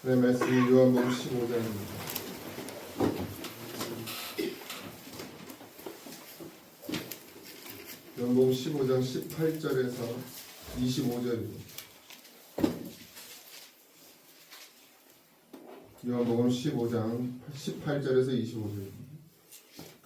네, 말씀은 요한복음 15장입니다. 요한복음 15장 18절에서 25절입니다. 요한복음 15장 18절에서 25절입니다.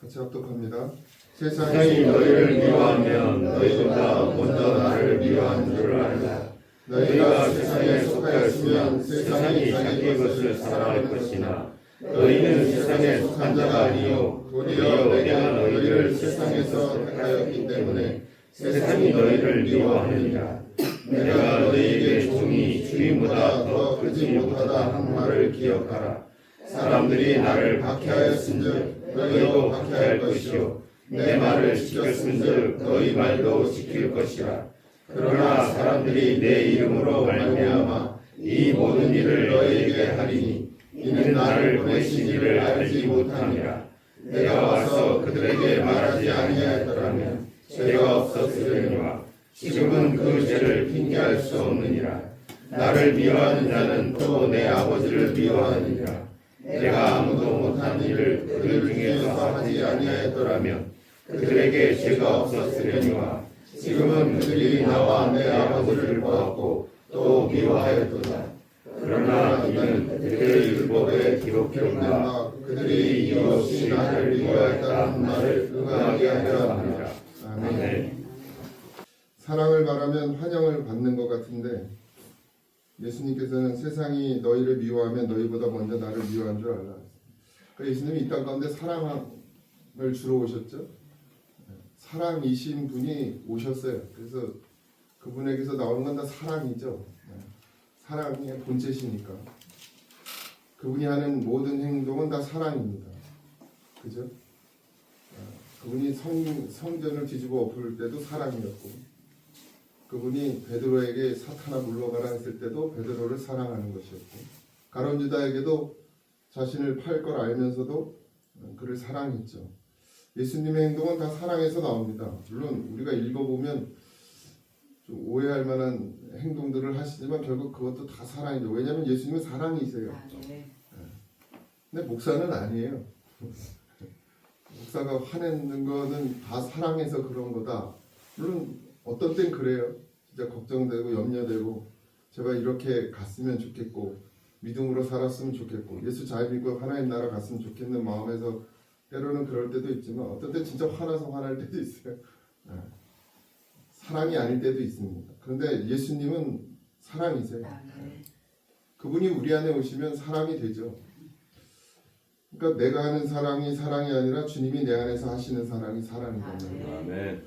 같이 합독합니다. 세상이 너희를 미워하면 너희보다 먼저 나를 미워한 줄 알라. 너희가 세상에 속하였으면 세상이 자기 것을 사랑할 것이나 너희는 세상에 속한 자가 아니요 도리어 내가 너희를 세상에서 택하였기 때문에 세상이 너희를 미워하느니라. 내가 너희에게 종이 주인보다 더 크지 못하다 한 말을 기억하라. 사람들이 나를 박해하였은즉 너희도 박해할 것이요 내 말을 지켰은즉 너희 말도 지킬 것이라. 그러나 사람들이 내 이름으로 말미암아 이 모든 일을 너희에게 하리니 이는 나를 보내신 이를 알지 못함이라. 내가 와서 그들에게 말하지 아니하였더라면 죄가 없었으려니와 지금은 그 죄를 핑계할 수 없느니라. 나를 미워하는 자는 또 내 아버지를 미워하느니라. 내가 아무도 못한 일을 그들 중에서 하지 아니하였더라면 그들에게 죄가 없었으려니와 지금은 그들이 나와 내 아버지를 보았고 또 미워하였도다. 그러나 이는 그들의 율법에 기록되었다. 그들이 이유 없이 나를 미워했다 한 말을 응하게 하려 합니다. 아멘. 사랑을 바라면 환영을 받는 것 같은데 예수님께서는 세상이 너희를 미워하면 너희보다 먼저 나를 미워한 줄 알라. 그러니까 예수님이 이 땅 가운데 사랑을 주러 오셨죠. 사랑이신 분이 오셨어요. 그래서 그분에게서 나오는 건 다 사랑이죠. 사랑의 본체시니까. 그분이 하는 모든 행동은 다 사랑입니다. 그죠? 그분이 성전을 뒤집어 엎을 때도 사랑이었고, 그분이 베드로에게 사탄아 물러가라 했을 때도 베드로를 사랑하는 것이었고, 가룟 유다에게도 자신을 팔 걸 알면서도 그를 사랑했죠. 예수님의 행동은 다 사랑에서 나옵니다. 물론 우리가 읽어보면 좀 오해할 만한 행동들을 하시지만 결국 그것도 다 사랑이죠. 왜냐하면 예수님은 사랑이세요. 근데 목사는 아니에요. 목사가 화내는 거는 다 사랑해서 그런 거다. 물론 어떤 땐 그래요. 진짜 걱정되고 염려되고 제발 이렇게 갔으면 좋겠고 믿음으로 살았으면 좋겠고 예수 잘 믿고 하나님 나라 갔으면 좋겠는 마음에서 때로는 그럴 때도 있지만 어떤 때 진짜 화나서 화날 때도 있어요. 사랑이 아닐 때도 있습니다. 그런데 예수님은 사랑이세요. 그분이 우리 안에 오시면 사랑이 되죠. 그러니까 내가 하는 사랑이 아니라 주님이 내 안에서 하시는 사랑이 사랑인 거예요.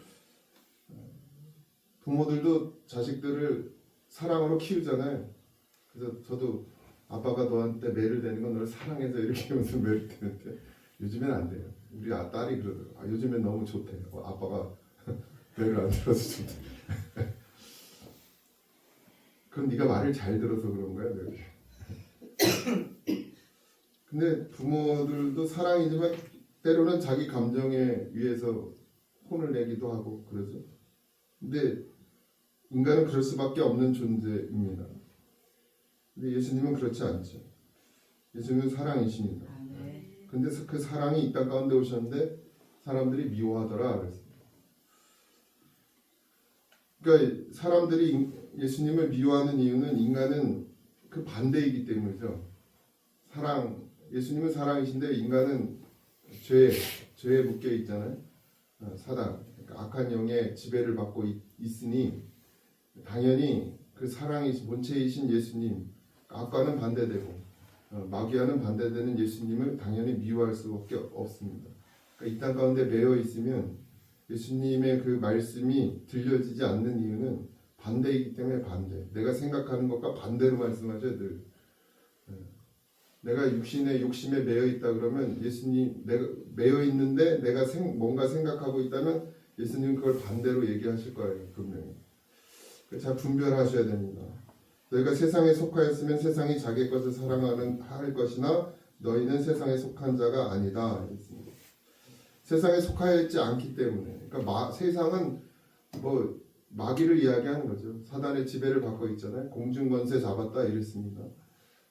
부모들도 자식들을 사랑으로 키우잖아요. 그래서 저도 아빠가 너한테 매를 대는 건 너를 사랑해서 이렇게 하면서 매를 대는데 요즘엔 안 돼요. 우리 딸이 그러더라고요. 요즘엔 너무 좋대. 아빠가 매를 안 들어서 좋대. 그럼 네가 말을 잘 들어서 그런 거야. 근데 부모들도 사랑이지만 때로는 자기 감정에 의해서 혼을 내기도 하고 그러죠. 근데 인간은 그럴 수밖에 없는 존재입니다. 근데 예수님은 그렇지 않죠. 예수님은 사랑이십니다. 근데 그 사랑이 이 땅 가운데 오셨는데 사람들이 미워하더라 그랬습니다. 그러니까 사람들이 예수님을 미워하는 이유는 인간은 그 반대이기 때문이죠. 예수님은 사랑이신데 인간은 죄에 묶여 있잖아요. 사단, 그러니까 악한 영의 지배를 받고 있으니 당연히 그 사랑이 본체이신 예수님, 악과는 반대되고 마귀와는 반대되는 예수님을 당연히 미워할 수밖에 없습니다. 그러니까 이 땅 가운데 매여 있으면 예수님의 그 말씀이 들려지지 않는 이유는 반대이기 때문에 반대. 내가 생각하는 것과 반대로 말씀하죠. 늘. 내가 육신의 욕심에 매여 있다 그러면 예수님 내가 매여 있는데 내가 뭔가 생각하고 있다면 예수님은 그걸 반대로 얘기하실 거예요. 분명히. 잘 분별하셔야 됩니다. 너희가 세상에 속하였으면 세상이 자기 것을 사랑할 것이나 너희는 세상에 속한 자가 아니다. 세상에 속하여 있지 않기 때문에. 그러니까 세상은 뭐 마귀를 이야기하는 거죠. 사단의 지배를 받고 있잖아요. 공중권세 잡았다 이랬습니다.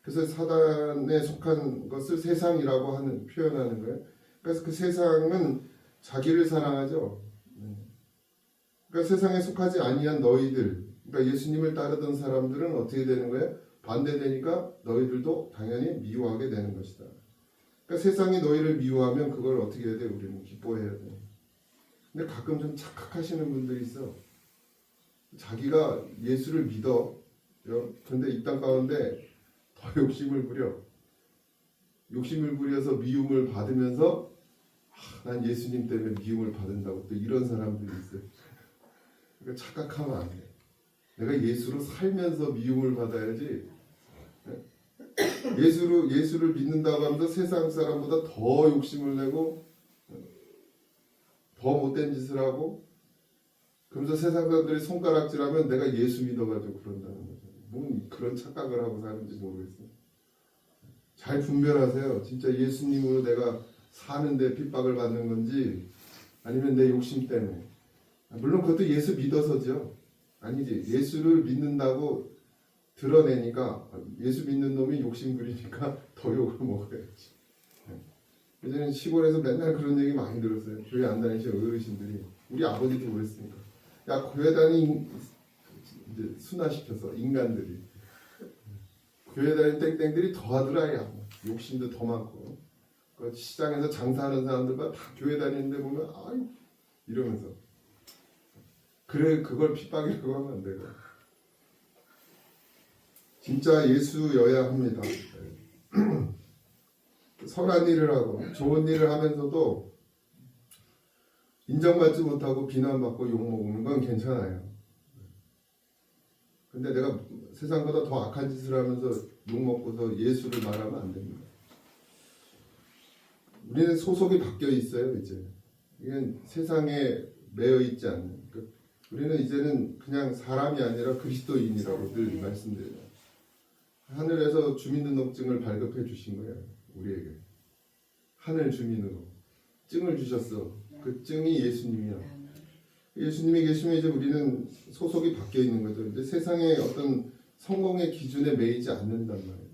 그래서 사단에 속한 것을 세상이라고 하는 표현하는 거예요. 그래서 그 세상은 자기를 사랑하죠. 그러니까 세상에 속하지 아니한 너희들, 그러니까 예수님을 따르던 사람들은 어떻게 되는 거예요? 반대되니까 너희들도 당연히 미워하게 되는 것이다. 그러니까 세상이 너희를 미워하면 그걸 어떻게 해야 돼? 우리는 기뻐해야 돼. 근데 가끔 좀 착각하시는 분들이 있어. 자기가 예수를 믿어. 근데 이 땅 가운데 더 욕심을 부려. 욕심을 부려서 미움을 받으면서 난 예수님 때문에 미움을 받는다고 또 이런 사람들이 있어요. 그러니까 착각하면 안 돼. 내가 예수로 살면서 미움을 받아야지. 예수를 믿는다고 하면서 세상 사람보다 더 욕심을 내고 더 못된 짓을 하고 그러면서 세상 사람들이 손가락질하면 내가 예수 믿어가지고 그런다는 거죠. 뭔 그런 착각을 하고 사는지 모르겠어요. 잘 분별하세요. 진짜 예수님으로 내가 사는데 핍박을 받는 건지 아니면 내 욕심 때문에. 물론 그것도 예수 믿어서죠. 아니지. 예수를 믿는다고 드러내니까 예수 믿는 놈이 욕심 부리니까 더 욕을 먹어야지. 예전에 시골에서 맨날 그런 얘기 많이 들었어요. 교회 안 다니시는 어르신들이. 우리 아버지도 그랬으니까. 야, 교회 다니 이제 순화시켜서 인간들이. 교회 다니는 땡땡들이 더 하더라. 야. 욕심도 더 많고. 그 시장에서 장사하는 사람들만 다 교회 다니는데 보면 아이 이러면서. 그래 그걸 핍박이라고 하면 안 되고. 진짜 예수여야 합니다. 선한 일을 하고 좋은 일을 하면서도 인정받지 못하고 비난받고 욕먹는 건 괜찮아요. 근데 내가 세상보다 더 악한 짓을 하면서 욕먹고서 예수를 말하면 안 됩니다. 우리는 소속이 바뀌어 있어요. 이제 이건 세상에 매여 있지 않는. 우리는 이제는 그냥 사람이 아니라 그리스도인이라고 늘 말씀드려요. 하늘에서 주민등록증을 발급해 주신 거예요. 우리에게. 하늘 주민으로. 증을 주셨어. 그 증이 예수님이야. 예수님이 계시면 이제 우리는 소속이 바뀌어 있는 거죠. 이제 세상의 어떤 성공의 기준에 매이지 않는단 말이에요.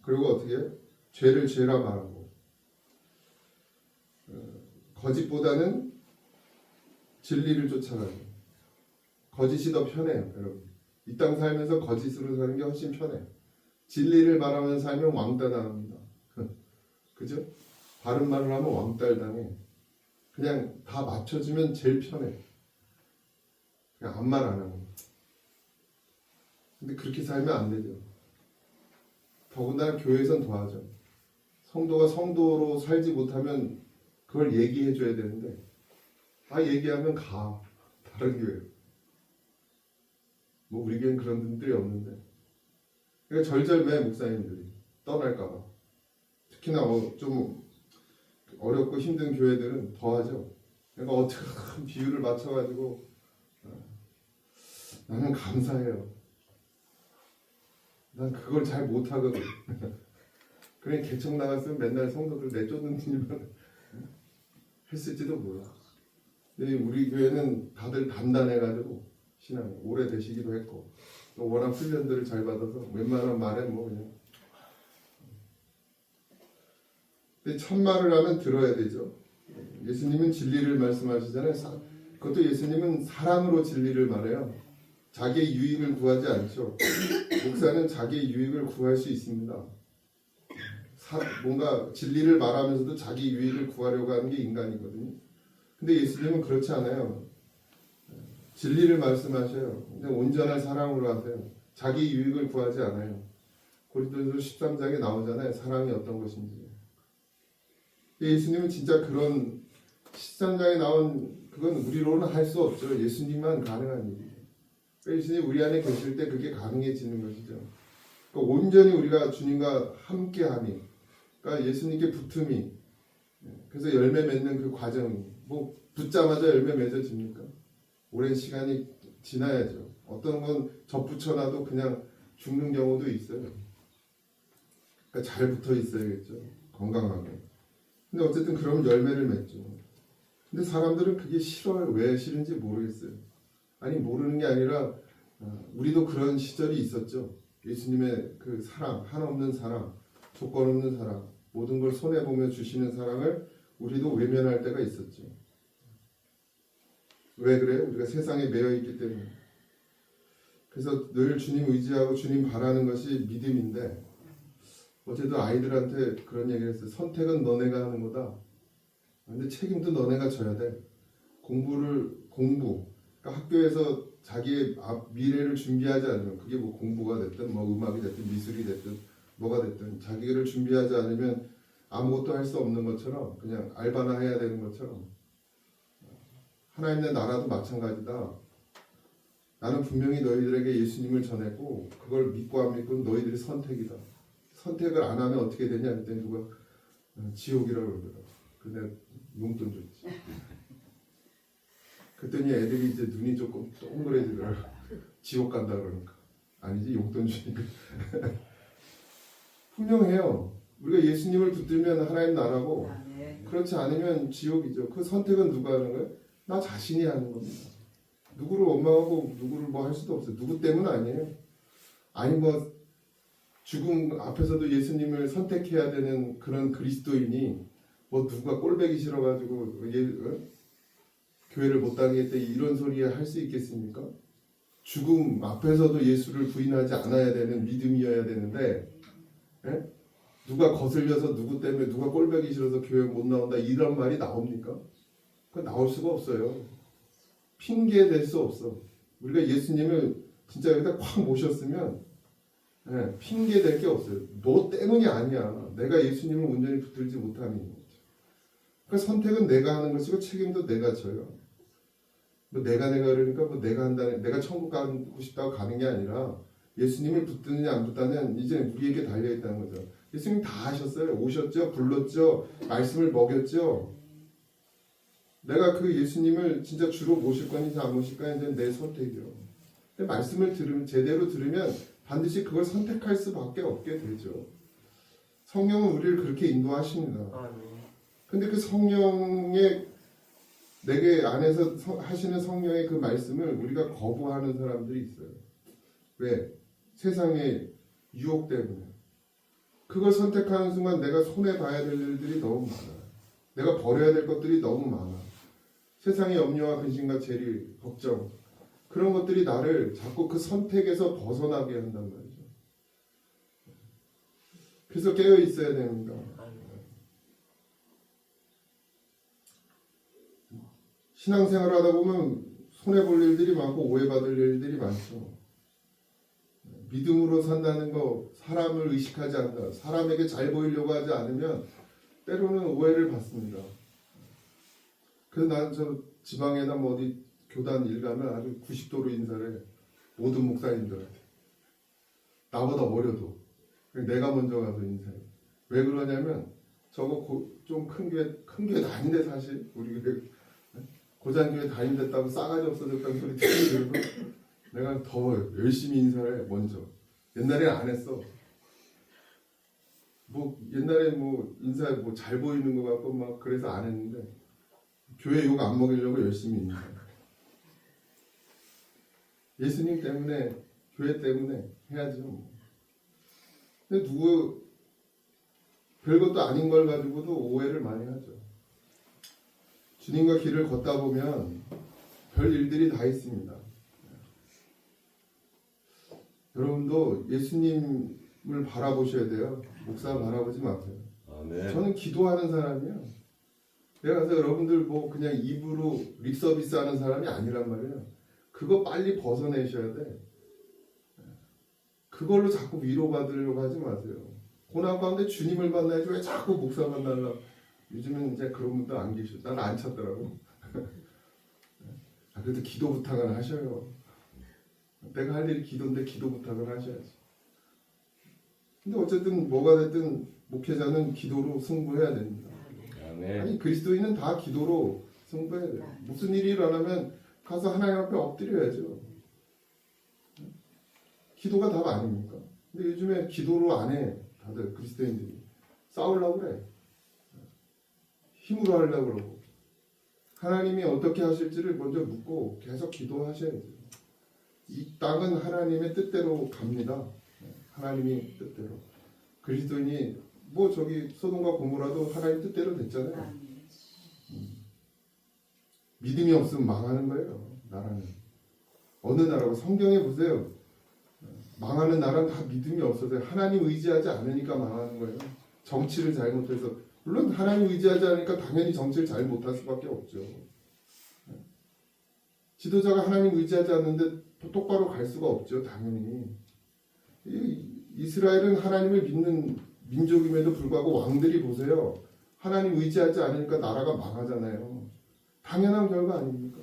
그리고 어떻게 해요? 죄를 죄라 말하고. 거짓보다는 진리를 쫓아가요. 거짓이 더 편해요, 여러분. 이 땅 살면서 거짓으로 사는 게 훨씬 편해요. 진리를 말하면서 살면 왕따 당합니다. 그죠? 바른 말을 하면 왕따를 당해. 그냥 다 맞춰주면 제일 편해. 그냥 아무 말 안 하고. 근데 그렇게 살면 안 되죠. 더군다나 교회에선 더하죠. 성도가 성도로 살지 못하면 그걸 얘기해 줘야 되는데 얘기하면 가. 다른 교회. 뭐 우리 교회는 그런 분들이 없는데. 그러니까 절절매 목사님들이 떠날까봐. 특히나 좀 어렵고 힘든 교회들은 더하죠. 그러니까 어떻게 비율을 맞춰가지고 나는 감사해요. 난 그걸 잘 못하거든. 그래 개척 나갔으면 맨날 성도들 내쫓는 일만 했을지도 몰라. 근데 우리 교회는 다들 단단해가지고 신앙이 오래되시기도 했고 또 워낙 훈련들을 잘 받아서 웬만한 말에 뭐 그냥. 근데 참말을 하면 들어야 되죠. 예수님은 진리를 말씀하시잖아요. 그것도 예수님은 사랑으로 진리를 말해요. 자기의 유익을 구하지 않죠. 목사는 자기의 유익을 구할 수 있습니다. 뭔가 진리를 말하면서도 자기 유익을 구하려고 하는 게 인간이거든요. 근데 예수님은 그렇지 않아요. 진리를 말씀하셔요. 근데 온전한 사랑으로 하세요. 자기 유익을 구하지 않아요. 고린도전서 13장에 나오잖아요. 사랑이 어떤 것인지. 예수님은 진짜 그런 13장에 나온 그건 우리로는 할 수 없죠. 예수님만 가능한 일이에요. 예수님 우리 안에 계실 때 그게 가능해지는 것이죠. 그러니까 온전히 우리가 주님과 함께함이, 그러니까 예수님께 붙음이, 그래서 열매 맺는 그 과정이, 뭐 붙자마자 열매 맺어집니까? 오랜 시간이 지나야죠. 어떤 건 접붙여놔도 그냥 죽는 경우도 있어요. 그러니까 잘 붙어 있어야겠죠. 건강하게. 근데 어쨌든 그러면 열매를 맺죠. 근데 사람들은 그게 싫어요. 왜 싫은지 모르겠어요. 아니 모르는 게 아니라 우리도 그런 시절이 있었죠. 예수님의 그 사랑, 한없는 사랑, 조건 없는 사랑, 모든 걸 손해보며 주시는 사랑을 우리도 외면할 때가 있었죠. 왜 그래요? 우리가 세상에 매여 있기 때문에. 그래서 늘 주님 의지하고 주님 바라는 것이 믿음인데, 어제도 아이들한테 그런 얘기를 했어요. 선택은 너네가 하는 거다. 근데 책임도 너네가 져야 돼. 공부. 그러니까 학교에서 자기의 미래를 준비하지 않으면, 그게 뭐 공부가 됐든 뭐 음악이 됐든 미술이 됐든 뭐가 됐든 자기를 준비하지 않으면 아무것도 할 수 없는 것처럼, 그냥 알바나 해야 되는 것처럼, 하나님의 나라도 마찬가지다. 나는 분명히 너희들에게 예수님을 전했고 그걸 믿고 안 믿고는 너희들의 선택이다. 선택을 안 하면 어떻게 되냐 그랬더니 누가 지옥이라고 그러더라고. 근데 용돈 줬지. 그랬더니 애들이 이제 눈이 조금 동그래지더라고. 지옥 간다 그러니까. 아니지, 용돈 주니까. 분명해요. 우리가 예수님을 붙들면 하나님 나라고, 그렇지 않으면 지옥이죠. 그 선택은 누가 하는 거예요? 나 자신이 하는 겁니다. 누구를 원망하고 누구를 뭐 할 수도 없어요. 누구 때문 아니에요. 아니 뭐 죽음 앞에서도 예수님을 선택해야 되는 그런 그리스도인이 뭐 누가 꼴배기 싫어가지고 교회를 못 다니겠다 이런 소리 할 수 있겠습니까? 죽음 앞에서도 예수를 부인하지 않아야 되는 믿음이어야 되는데, 예? 누가 거슬려서 누구 때문에 누가 꼴배기 싫어서 교회 못 나온다 이런 말이 나옵니까? 그건 나올 수가 없어요. 핑계 댈 수 없어. 우리가 예수님을 진짜 여기다 콱 모셨으면, 예, 핑계 댈 게 없어요. 너 때문이 아니야. 내가 예수님을 온전히 붙들지 못하는 거죠. 그 선택은 내가 하는 것이고 책임도 내가 져요. 뭐 내가 그러니까 뭐 내가 한다는, 내가 천국 가고 싶다고 가는 게 아니라 예수님을 붙드느냐 안 붙다는 이제 우리에게 달려 있다는 거죠. 예수님 다 하셨어요. 오셨죠, 불렀죠, 말씀을 먹였죠. 내가 그 예수님을 진짜 주로 모실 거니 안 모실 거니 이제 내 선택이요. 근데 말씀을 제대로 들으면 반드시 그걸 선택할 수밖에 없게 되죠. 성령은 우리를 그렇게 인도하십니다. 근데 그 성령의 내게 안에서 하시는 성령의 그 말씀을 우리가 거부하는 사람들이 있어요. 왜? 세상의 유혹 때문에. 그걸 선택하는 순간 내가 손해봐야 될 일들이 너무 많아. 내가 버려야 될 것들이 너무 많아. 세상의 염려와 근심과 재리, 걱정, 그런 것들이 나를 자꾸 그 선택에서 벗어나게 한단 말이죠. 그래서 깨어 있어야 됩니다. 신앙생활을 하다 보면 손해볼 일들이 많고 오해받을 일들이 많죠. 믿음으로 산다는 거, 사람을 의식하지 않는다. 사람에게 잘 보이려고 하지 않으면 때로는 오해를 받습니다. 그래서 난 저 지방에나 뭐 어디 교단 일 가면 아주 90도로 인사를 해. 모든 목사님들한테. 나보다 어려도. 내가 먼저 가서 인사해. 왜 그러냐면 저거 좀 큰 교회 아닌데 사실 우리 교회 고장교회 다닌댔다고 싸가지 없어졌다는 소리 들으면서 내가 더 열심히 인사를 해, 먼저. 옛날에 안 했어. 뭐 옛날에 뭐 인사 뭐 잘 보이는 것 같고 막 그래서 안 했는데 교회 욕 안 먹이려고 열심히 인사. 예수님 때문에, 교회 때문에 해야죠. 근데 별것도 아닌 걸 가지고도 오해를 많이 하죠. 주님과 길을 걷다 보면 별 일들이 다 있습니다. 여러분도 예수님을 바라보셔야 돼요. 목사 바라보지 마세요. 아멘. 저는 기도하는 사람이에요. 내가 가서 여러분들 뭐 그냥 입으로 립서비스 하는 사람이 아니란 말이에요. 그거 빨리 벗어내셔야 돼. 그걸로 자꾸 위로받으려고 하지 마세요. 고난 가운데 주님을 만나야지 왜 자꾸 목사 만나려고. 요즘은 이제 그런 분도 안 계셔. 난 안 찾더라고. 그래도 기도 부탁은 하셔요. 내가 할 일이 기도인데 기도 부탁을 하셔야지. 근데 어쨌든 뭐가 됐든 목회자는 기도로 승부해야 됩니다. 아멘. 아니 그리스도인은 다 기도로 승부해야 돼요. 무슨 일이 일어나면 가서 하나님 앞에 엎드려야죠. 기도가 답 아닙니까? 근데 요즘에 기도로 안 해. 다들 그리스도인들이 싸우려고 그래. 힘으로 하려고 그러고. 하나님이 어떻게 하실지를 먼저 묻고 계속 기도하셔야 돼요. 이 땅은 하나님의 뜻대로 갑니다. 하나님이 뜻대로. 그리스도인이 뭐 저기 소돔과 고모라도 하나님 뜻대로 됐잖아요. 믿음이 없으면 망하는 거예요. 나라는. 어느 나라고 성경에 보세요. 망하는 나라는 다 믿음이 없어서 하나님 의지하지 않으니까 망하는 거예요. 정치를 잘못해서. 물론 하나님 의지하지 않으니까 당연히 정치를 잘 못할 수밖에 없죠. 지도자가 하나님 의지하지 않는데 똑바로 갈 수가 없죠. 당연히. 이스라엘은 하나님을 믿는 민족임에도 불구하고 왕들이 보세요. 하나님 의지하지 않으니까 나라가 망하잖아요. 당연한 결과 아닙니까?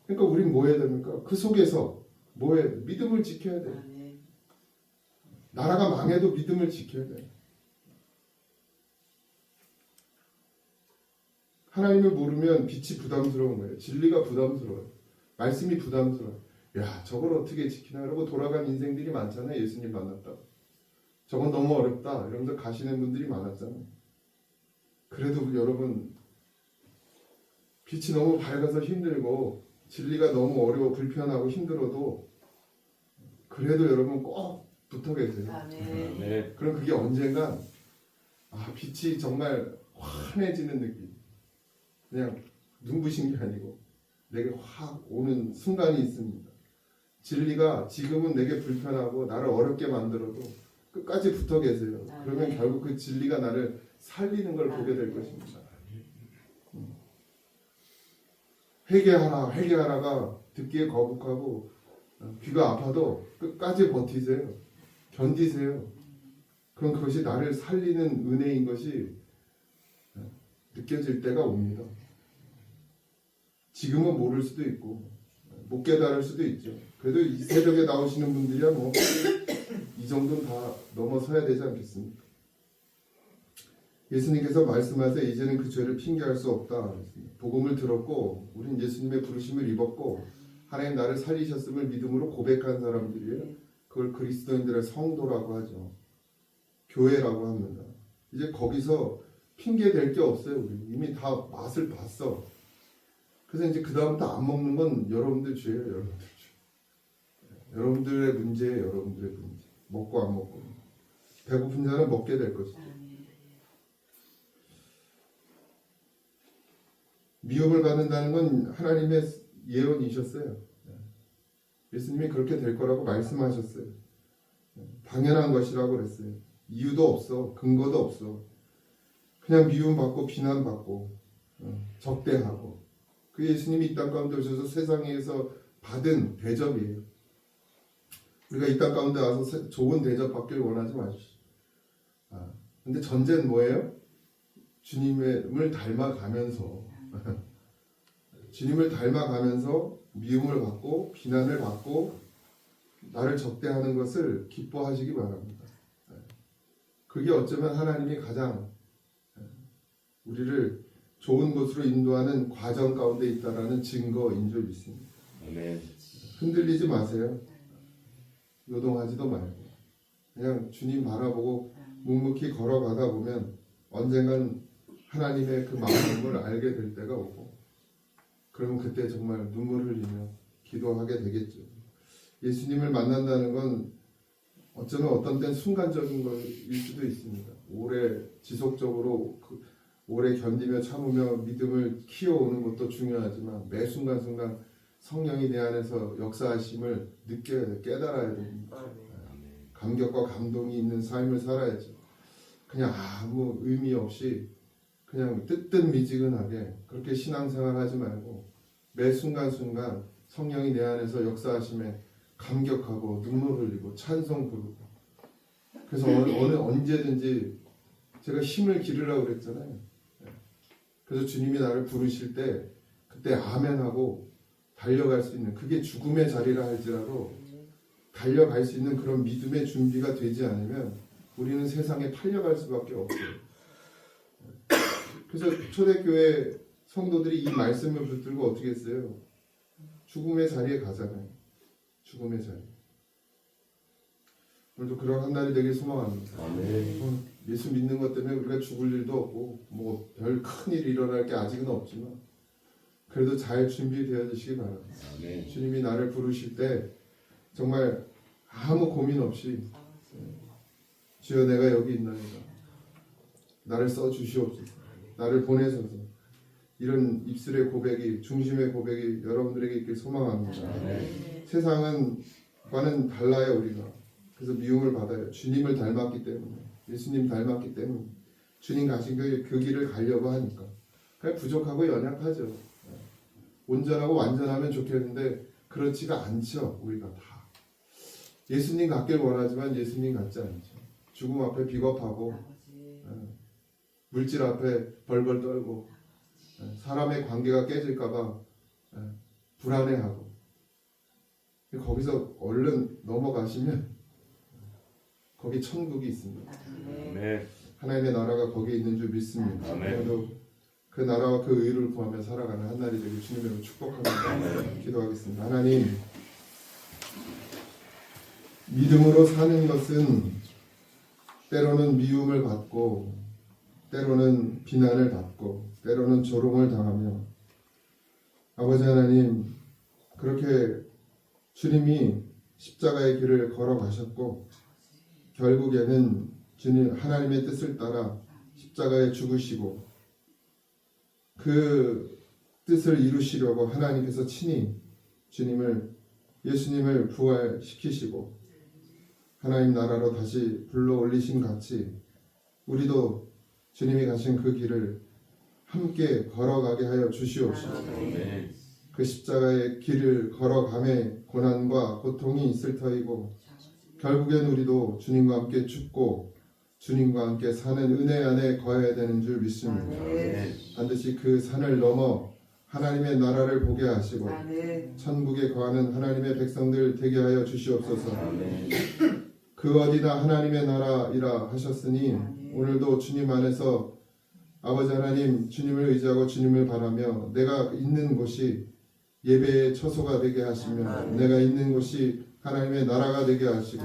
그러니까 우린 뭐 해야 됩니까? 그 속에서 뭐 해야 돼? 믿음을 지켜야 돼. 나라가 망해도 믿음을 지켜야 돼. 하나님을 모르면 빛이 부담스러운 거예요. 진리가 부담스러워요. 말씀이 부담스러워요. 야, 저걸 어떻게 지키나? 이러고 돌아간 인생들이 많잖아요. 예수님 만났다고. 저건 너무 어렵다. 이러면서 가시는 분들이 많았잖아요. 그래도 여러분, 빛이 너무 밝아서 힘들고 진리가 너무 어려워 불편하고 힘들어도 그래도 여러분 꼭 붙어 계세요. 아멘. 그럼 그게 언젠가 빛이 정말 환해지는 느낌. 그냥 눈부신 게 아니고 내게 확 오는 순간이 있습니다. 진리가 지금은 내게 불편하고 나를 어렵게 만들어도 끝까지 붙어 계세요. 그러면 결국 그 진리가 나를 살리는 걸 보게 될 것입니다. 회개하라가 듣기에 거북하고 귀가 아파도 끝까지 버티세요. 견디세요. 그럼 그것이 나를 살리는 은혜인 것이 느껴질 때가 옵니다. 지금은 모를 수도 있고 못 깨달을 수도 있죠. 그래도 이 새벽에 나오시는 분들이야 뭐 이 정도는 다 넘어서야 되지 않겠습니까? 예수님께서 말씀하세요. 이제는 그 죄를 핑계할 수 없다. 복음을 들었고 우린 예수님의 부르심을 입었고 하나님 나를 살리셨음을 믿음으로 고백한 사람들이에요. 그걸 그리스도인들의 성도라고 하죠. 교회라고 합니다. 이제 거기서 핑계 댈 게 없어요. 우리 이미 다 맛을 봤어. 그래서 이제 그 다음부터 안 먹는 건 여러분들 죄예요. 여러분들 죄. 여러분들의 문제예요. 여러분들의 문제. 먹고 안 먹고. 배고픈 자는 먹게 될 것이죠. 미움을 받는다는 건 하나님의 예언이셨어요. 예수님이 그렇게 될 거라고 말씀하셨어요. 당연한 것이라고 그랬어요. 이유도 없어. 근거도 없어. 그냥 미움받고 비난받고 적대하고 그 예수님이 이 땅 가운데 오셔서 세상에서 받은 대접이에요. 우리가 이 땅 가운데 와서 좋은 대접 받길 원하지 마십시오. 근데 전제는 뭐예요? 주님을 닮아가면서 주님을 닮아가면서 미움을 받고 비난을 받고 나를 적대하는 것을 기뻐하시기 바랍니다. 그게 어쩌면 하나님이 가장 우리를 좋은 곳으로 인도하는 과정 가운데 있다라는 증거인 줄 믿습니다. 아멘. 흔들리지 마세요. 요동하지도 말고 그냥 주님 바라보고 묵묵히 걸어가다 보면 언젠간 하나님의 그 마음을 알게 될 때가 오고 그러면 그때 정말 눈물 흘리며 기도하게 되겠죠. 예수님을 만난다는 건 어쩌면 어떤 때는 순간적인 것일 수도 있습니다. 오래 지속적으로 오래 견디며 참으며 믿음을 키워오는 것도 중요하지만 매 순간순간 성령이 내 안에서 역사하심을 느껴야 돼, 깨달아야 됩니다. 감격과 감동이 있는 삶을 살아야죠. 그냥 아무 의미 없이 그냥 뜨뜻미지근하게 그렇게 신앙생활 하지 말고 매 순간순간 성령이 내 안에서 역사하심에 감격하고 눈물 흘리고 찬송 부르고 그래서 언제든지 제가 힘을 기르라고 그랬잖아요. 그래서 주님이 나를 부르실 때 그때 아멘하고 달려갈 수 있는 그게 죽음의 자리라 할지라도 달려갈 수 있는 그런 믿음의 준비가 되지 않으면 우리는 세상에 팔려갈 수밖에 없어요. 그래서 초대교회 성도들이 이 말씀을 붙들고 어떻게 했어요? 죽음의 자리에 가잖아요. 죽음의 자리. 오늘도 그런 한 날이 되길 소망합니다. 예수 믿는 것 때문에 우리가 죽을 일도 없고 뭐 별 큰 일이 일어날 게 아직은 없지만 그래도 잘 준비되어 주시기 바랍니다. 주님이 나를 부르실 때 정말 아무 고민 없이 주여 내가 여기 있나이다. 나를 써주시옵소서. 나를 보내소서. 이런 입술의 고백이 중심의 고백이 여러분들에게 있길 소망합니다. 세상과는 달라요 우리가. 그래서 미움을 받아요. 주님을 닮았기 때문에 예수님 닮았기 때문에 주님 가신 그 길을 가려고 하니까 그냥 부족하고 연약하죠. 온전하고 완전하면 좋겠는데 그렇지가 않죠. 우리가 다 예수님 같길 원하지만 예수님 같지 않죠. 죽음 앞에 비겁하고 물질 앞에 벌벌 떨고 사람의 관계가 깨질까봐 불안해하고 거기서 얼른 넘어가시면 거기 천국이 있습니다. 하나님의 나라가 거기에 있는 줄 믿습니다. 오늘도 그 나라와 그 의를 구하며 살아가는 한날이 되길 주님으로 축복합니다. 기도하겠습니다. 하나님, 믿음으로 사는 것은 때로는 미움을 받고 때로는 비난을 받고 때로는 조롱을 당하며 아버지 하나님 그렇게 주님이 십자가의 길을 걸어가셨고 결국에는 주님 하나님의 뜻을 따라 십자가에 죽으시고 그 뜻을 이루시려고 하나님께서 친히 예수님을 부활시키시고 하나님 나라로 다시 불러올리신 같이 우리도 주님이 가신 그 길을 함께 걸어가게 하여 주시옵소서. 그 십자가의 길을 걸어감에 고난과 고통이 있을 터이고 결국엔 우리도 주님과 함께 죽고 주님과 함께 사는 은혜 안에 거해야 되는 줄 믿습니다. 반드시 그 산을 넘어 하나님의 나라를 보게 하시고 천국에 거하는 하나님의 백성들 되게 하여 주시옵소서. 그 어디나 하나님의 나라이라 하셨으니 오늘도 주님 안에서 아버지 하나님 주님을 의지하고 주님을 바라며 내가 있는 곳이 예배의 처소가 되게 하시며 내가 있는 곳이 하나님의 나라가 되게 하시고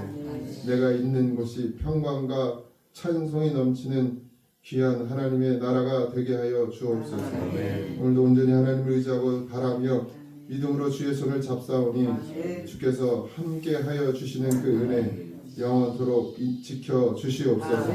내가 있는 곳이 평강과 찬송이 넘치는 귀한 하나님의 나라가 되게 하여 주옵소서. 오늘도 온전히 하나님을 의지하고 바라며 믿음으로 주의 손을 잡사오니 주께서 함께 하여 주시는 그 은혜 영원토록 지켜 주시옵소서.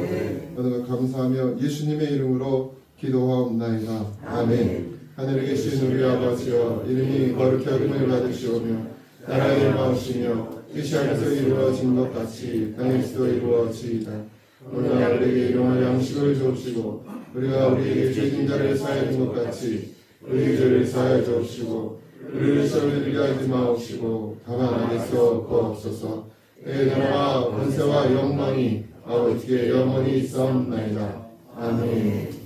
어느 것 감사하며 예수님의 이름으로 기도하옵나이다. 아멘. 하늘에 계신 우리 아버지여 이름이 거룩히 여김을 받으시오며 나라의 일마오시며 뜻이 하늘에서 이루어진 것 같이 땅에서도 이루어지이다. 오늘 우리에게 일용할 양식을 주옵시고 우리가 우리에게 죄진 자를 사하여 준 것 같이 우리 죄를 사하여 주옵시고 우리를 시험에 들게 하지 마옵시고 다만 악에서 구하옵소서. 내 나라와 권세와 영광이 아버지께 영원히 있사옵나이다. 아멘.